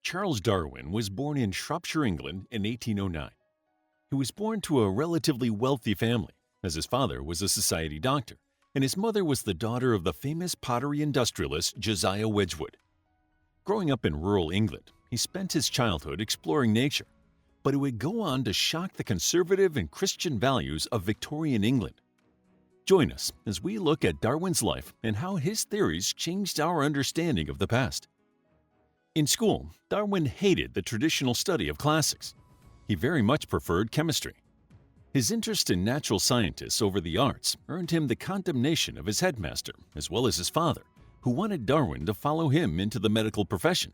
Charles Darwin was born in Shropshire, England in 1809. He was born to a relatively wealthy family, as his father was a society doctor, and his mother was the daughter of the famous pottery industrialist Josiah Wedgwood. Growing up in rural England, he spent his childhood exploring nature, but it would go on to shock the conservative and Christian values of Victorian England. Join us as we look at Darwin's life and how his theories changed our understanding of the past. In school, Darwin hated the traditional study of classics. He very much preferred chemistry. His interest in natural scientists over the arts earned him the condemnation of his headmaster as well as his father, who wanted Darwin to follow him into the medical profession.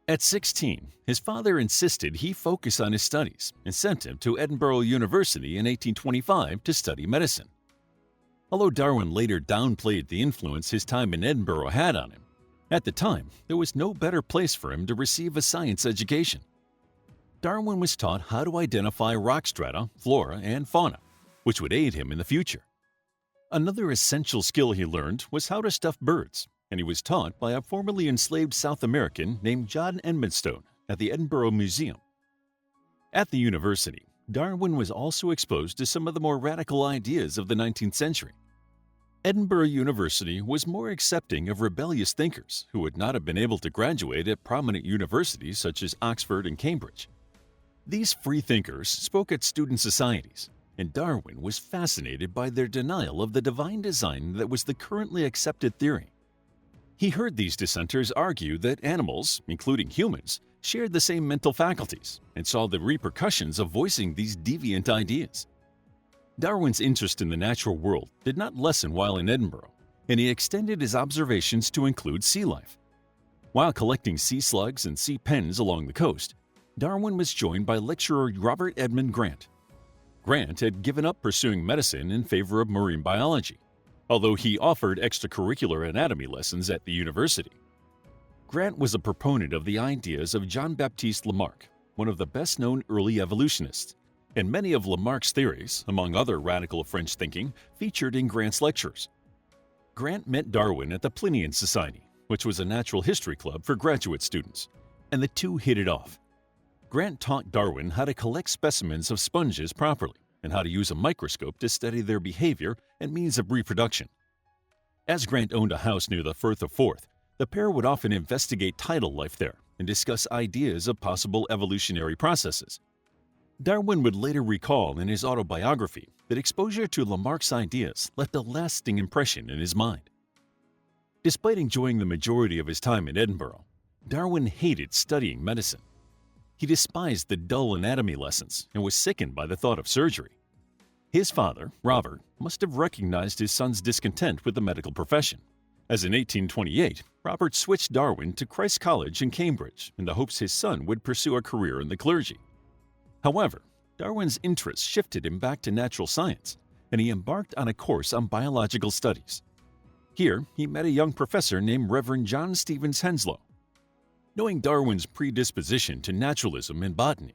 At 16, his father insisted he focus on his studies and sent him to Edinburgh University in 1825 to study medicine. Although Darwin later downplayed the influence his time in Edinburgh had on him, at the time there was no better place for him to receive a science education. Darwin was taught how to identify rock strata, flora, and fauna, which would aid him in the future. Another essential skill he learned was how to stuff birds, and he was taught by a formerly enslaved South American named John Edmonstone at the Edinburgh Museum. At the university, Darwin was also exposed to some of the more radical ideas of the 19th century. Edinburgh University was more accepting of rebellious thinkers who would not have been able to graduate at prominent universities such as Oxford and Cambridge. These free thinkers spoke at student societies, and Darwin was fascinated by their denial of the divine design that was the currently accepted theory. He heard these dissenters argue that animals, including humans, shared the same mental faculties and saw the repercussions of voicing these deviant ideas. Darwin's interest in the natural world did not lessen while in Edinburgh, and he extended his observations to include sea life. While collecting sea slugs and sea pens along the coast, Darwin was joined by lecturer Robert Edmund Grant. Grant had given up pursuing medicine in favor of marine biology, although he offered extracurricular anatomy lessons at the university. Grant was a proponent of the ideas of Jean-Baptiste Lamarck, one of the best-known early evolutionists, and many of Lamarck's theories, among other radical French thinking, featured in Grant's lectures. Grant met Darwin at the Plinian Society, which was a natural history club for graduate students, and the two hit it off. Grant taught Darwin how to collect specimens of sponges properly and how to use a microscope to study their behavior and means of reproduction. As Grant owned a house near the Firth of Forth, the pair would often investigate tidal life there and discuss ideas of possible evolutionary processes. Darwin would later recall in his autobiography that exposure to Lamarck's ideas left a lasting impression in his mind. Despite enjoying the majority of his time in Edinburgh, Darwin hated studying medicine. He despised the dull anatomy lessons and was sickened by the thought of surgery. His father, Robert, must have recognized his son's discontent with the medical profession, as in 1828, Robert switched Darwin to Christ's College in Cambridge in the hopes his son would pursue a career in the clergy. However, Darwin's interests shifted him back to natural science, and he embarked on a course on biological studies. Here, he met a young professor named Reverend John Stevens Henslow. Knowing Darwin's predisposition to naturalism and botany,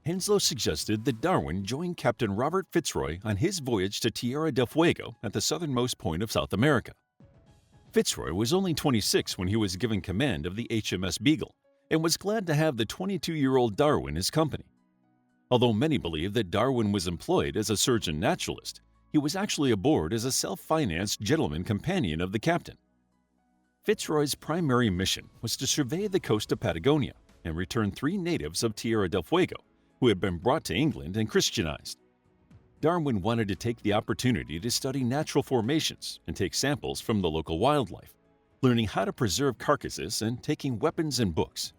Henslow suggested that Darwin join Captain Robert Fitzroy on his voyage to Tierra del Fuego at the southernmost point of South America. Fitzroy was only 26 when he was given command of the HMS Beagle and was glad to have the 22-year-old Darwin as company. Although many believe that Darwin was employed as a surgeon naturalist, he was actually aboard as a self-financed gentleman companion of the captain. Fitzroy's primary mission was to survey the coast of Patagonia and return 3 natives of Tierra del Fuego who had been brought to England and Christianized. Darwin wanted to take the opportunity to study natural formations and take samples from the local wildlife, learning how to preserve carcasses and taking weapons and books.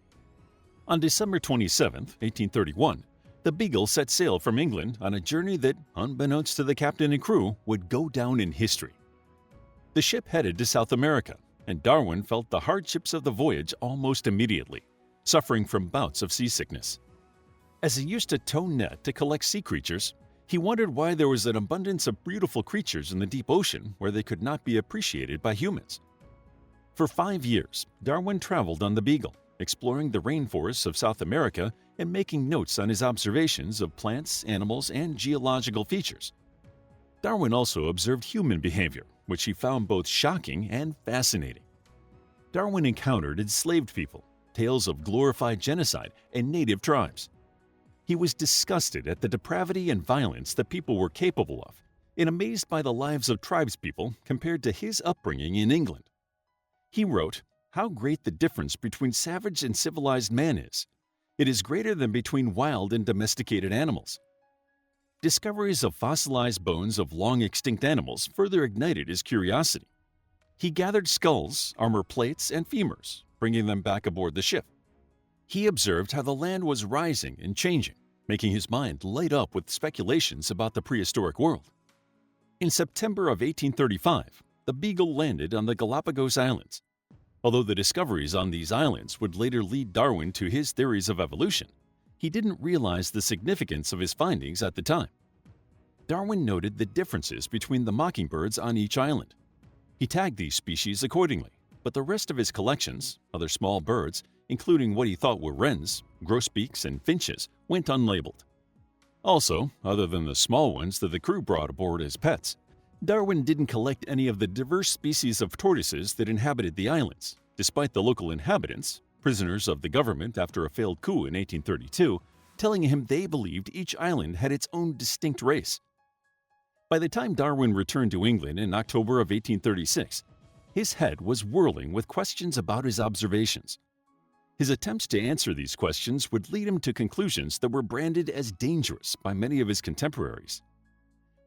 On December 27, 1831, the Beagle set sail from England on a journey that, unbeknownst to the captain and crew, would go down in history. The ship headed to South America, and Darwin felt the hardships of the voyage almost immediately, suffering from bouts of seasickness. As he used a tow net to collect sea creatures, he wondered why there was an abundance of beautiful creatures in the deep ocean where they could not be appreciated by humans. For 5 years, Darwin traveled on the Beagle, exploring the rainforests of South America and making notes on his observations of plants, animals, and geological features. Darwin also observed human behavior, which he found both shocking and fascinating. Darwin encountered enslaved people, tales of glorified genocide and native tribes. He was disgusted at the depravity and violence that people were capable of, and amazed by the lives of tribespeople compared to his upbringing in England. He wrote, "How great the difference between savage and civilized man is! It is greater than between wild and domesticated animals." Discoveries of fossilized bones of long-extinct animals further ignited his curiosity. He gathered skulls, armor plates, and femurs, bringing them back aboard the ship. He observed how the land was rising and changing, making his mind light up with speculations about the prehistoric world. In September of 1835, the Beagle landed on the Galapagos Islands. Although the discoveries on these islands would later lead Darwin to his theories of evolution, he didn't realize the significance of his findings at the time. Darwin noted the differences between the mockingbirds on each island. He tagged these species accordingly, but the rest of his collections, other small birds, including what he thought were wrens, grosbeaks, and finches, went unlabeled. Also, other than the small ones that the crew brought aboard as pets, Darwin didn't collect any of the diverse species of tortoises that inhabited the islands, despite the local inhabitants, prisoners of the government after a failed coup in 1832, telling him they believed each island had its own distinct race. By the time Darwin returned to England in October of 1836, his head was whirling with questions about his observations. His attempts to answer these questions would lead him to conclusions that were branded as dangerous by many of his contemporaries.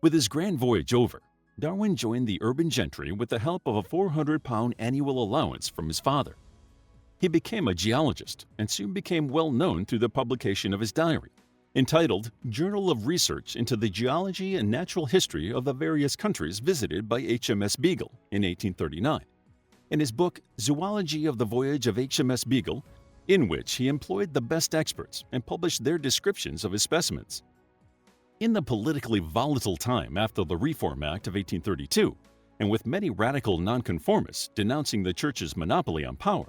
With his grand voyage over, Darwin joined the urban gentry with the help of a 400-pound annual allowance from his father. He became a geologist and soon became well known through the publication of his diary, entitled Journal of Research into the Geology and Natural History of the Various Countries Visited by HMS Beagle in 1839, and his book Zoology of the Voyage of HMS Beagle, in which he employed the best experts and published their descriptions of his specimens. In the politically volatile time after the Reform Act of 1832, and with many radical nonconformists denouncing the Church's monopoly on power,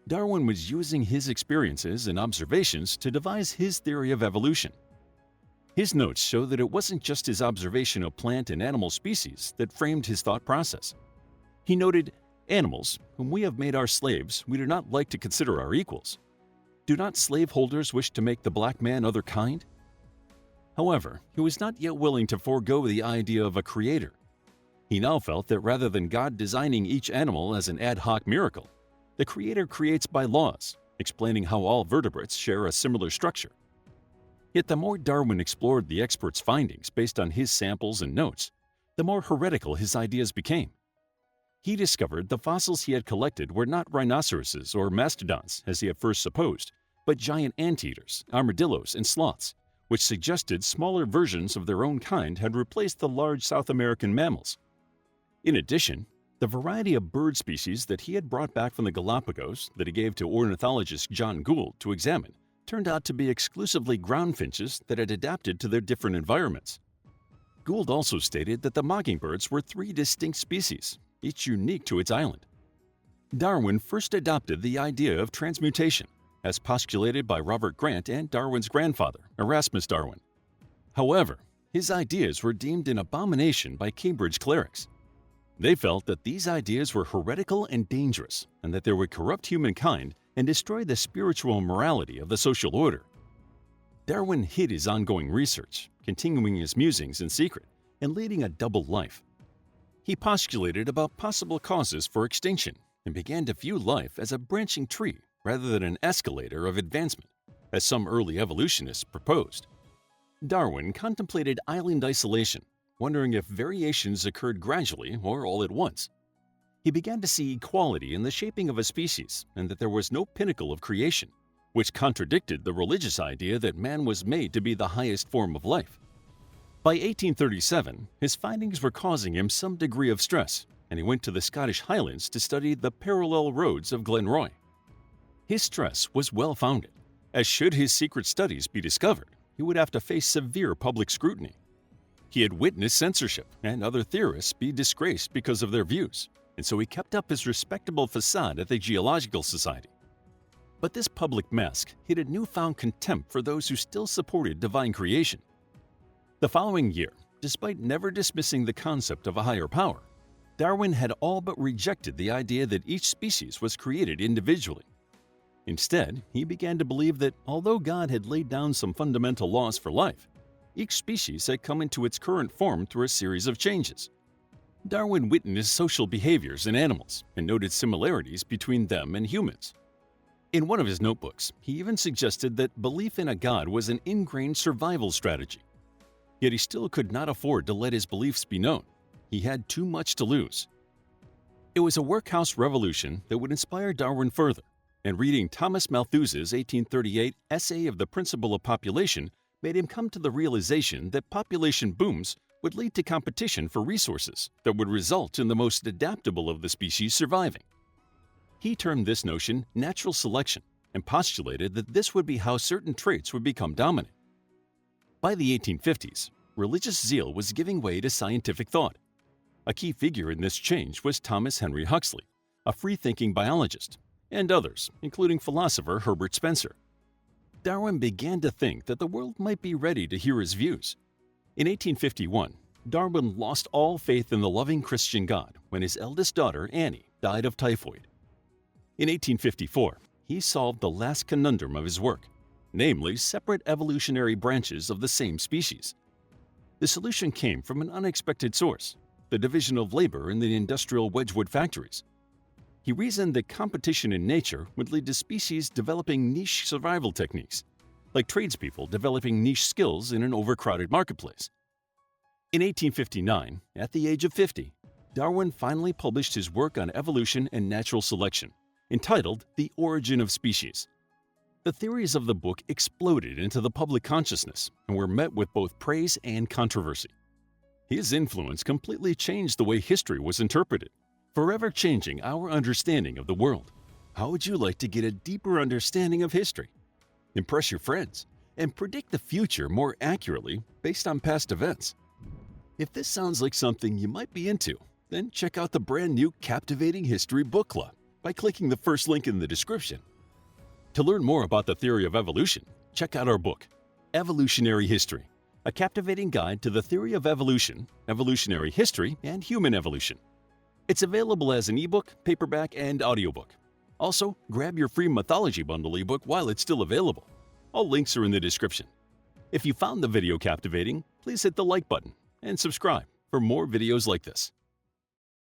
Darwin was using his experiences and observations to devise his theory of evolution. His notes show that it wasn't just his observation of plant and animal species that framed his thought process. He noted, "Animals, whom we have made our slaves, we do not like to consider our equals. Do not slaveholders wish to make the black man other kind?" However, he was not yet willing to forego the idea of a creator. He now felt that rather than God designing each animal as an ad hoc miracle, the creator creates by laws, explaining how all vertebrates share a similar structure. Yet the more Darwin explored the experts' findings based on his samples and notes, the more heretical his ideas became. He discovered the fossils he had collected were not rhinoceroses or mastodons, as he had first supposed, but giant anteaters, armadillos, and sloths, which suggested smaller versions of their own kind had replaced the large South American mammals. In addition, the variety of bird species that he had brought back from the Galapagos that he gave to ornithologist John Gould to examine turned out to be exclusively ground finches that had adapted to their different environments. Gould also stated that the mockingbirds were 3 distinct species, each unique to its island. Darwin first adopted the idea of transmutation, as postulated by Robert Grant and Darwin's grandfather, Erasmus Darwin. However, his ideas were deemed an abomination by Cambridge clerics. They felt that these ideas were heretical and dangerous, and that they would corrupt humankind and destroy the spiritual morality of the social order. Darwin hid his ongoing research, continuing his musings in secret and leading a double life. He postulated about possible causes for extinction and began to view life as a branching tree rather than an escalator of advancement, as some early evolutionists proposed. Darwin contemplated island isolation, wondering if variations occurred gradually or all at once. He began to see equality in the shaping of a species and that there was no pinnacle of creation, which contradicted the religious idea that man was made to be the highest form of life. By 1837, his findings were causing him some degree of stress, and he went to the Scottish Highlands to study the parallel roads of Glenroy. His stress was well-founded, as should his secret studies be discovered, he would have to face severe public scrutiny. He had witnessed censorship and other theorists be disgraced because of their views, and so he kept up his respectable facade at the Geological Society. But this public mask hid a newfound contempt for those who still supported divine creation. The following year, despite never dismissing the concept of a higher power, Darwin had all but rejected the idea that each species was created individually. Instead, he began to believe that although God had laid down some fundamental laws for life, each species had come into its current form through a series of changes. Darwin witnessed social behaviors in animals and noted similarities between them and humans. In one of his notebooks, he even suggested that belief in a god was an ingrained survival strategy. Yet he still could not afford to let his beliefs be known. He had too much to lose. It was a workhouse revolution that would inspire Darwin further, and reading Thomas Malthus's 1838 Essay of the Principle of Population made him come to the realization that population booms would lead to competition for resources that would result in the most adaptable of the species surviving. He termed this notion natural selection and postulated that this would be how certain traits would become dominant. By the 1850s, religious zeal was giving way to scientific thought. A key figure in this change was Thomas Henry Huxley, a free-thinking biologist, and others, including philosopher Herbert Spencer. Darwin began to think that the world might be ready to hear his views. In 1851, Darwin lost all faith in the loving Christian God when his eldest daughter, Annie, died of typhoid. In 1854, he solved the last conundrum of his work, namely separate evolutionary branches of the same species. The solution came from an unexpected source, the division of labor in the industrial Wedgwood factories. He reasoned that competition in nature would lead to species developing niche survival techniques, like tradespeople developing niche skills in an overcrowded marketplace. In 1859, at the age of 50, Darwin finally published his work on evolution and natural selection, entitled The Origin of Species. The theories of the book exploded into the public consciousness and were met with both praise and controversy. His influence completely changed the way history was interpreted, forever changing our understanding of the world. How would you like to get a deeper understanding of history, impress your friends, and predict the future more accurately based on past events? If this sounds like something you might be into, then check out the brand new Captivating History Book Club by clicking the first link in the description. To learn more about the theory of evolution, check out our book, Evolutionary History, a captivating guide to the theory of evolution, evolutionary history, and human evolution. It's available as an ebook, paperback, and audiobook. Also, grab your free mythology bundle ebook while it's still available. All links are in the description. If you found the video captivating, please hit the like button and subscribe for more videos like this.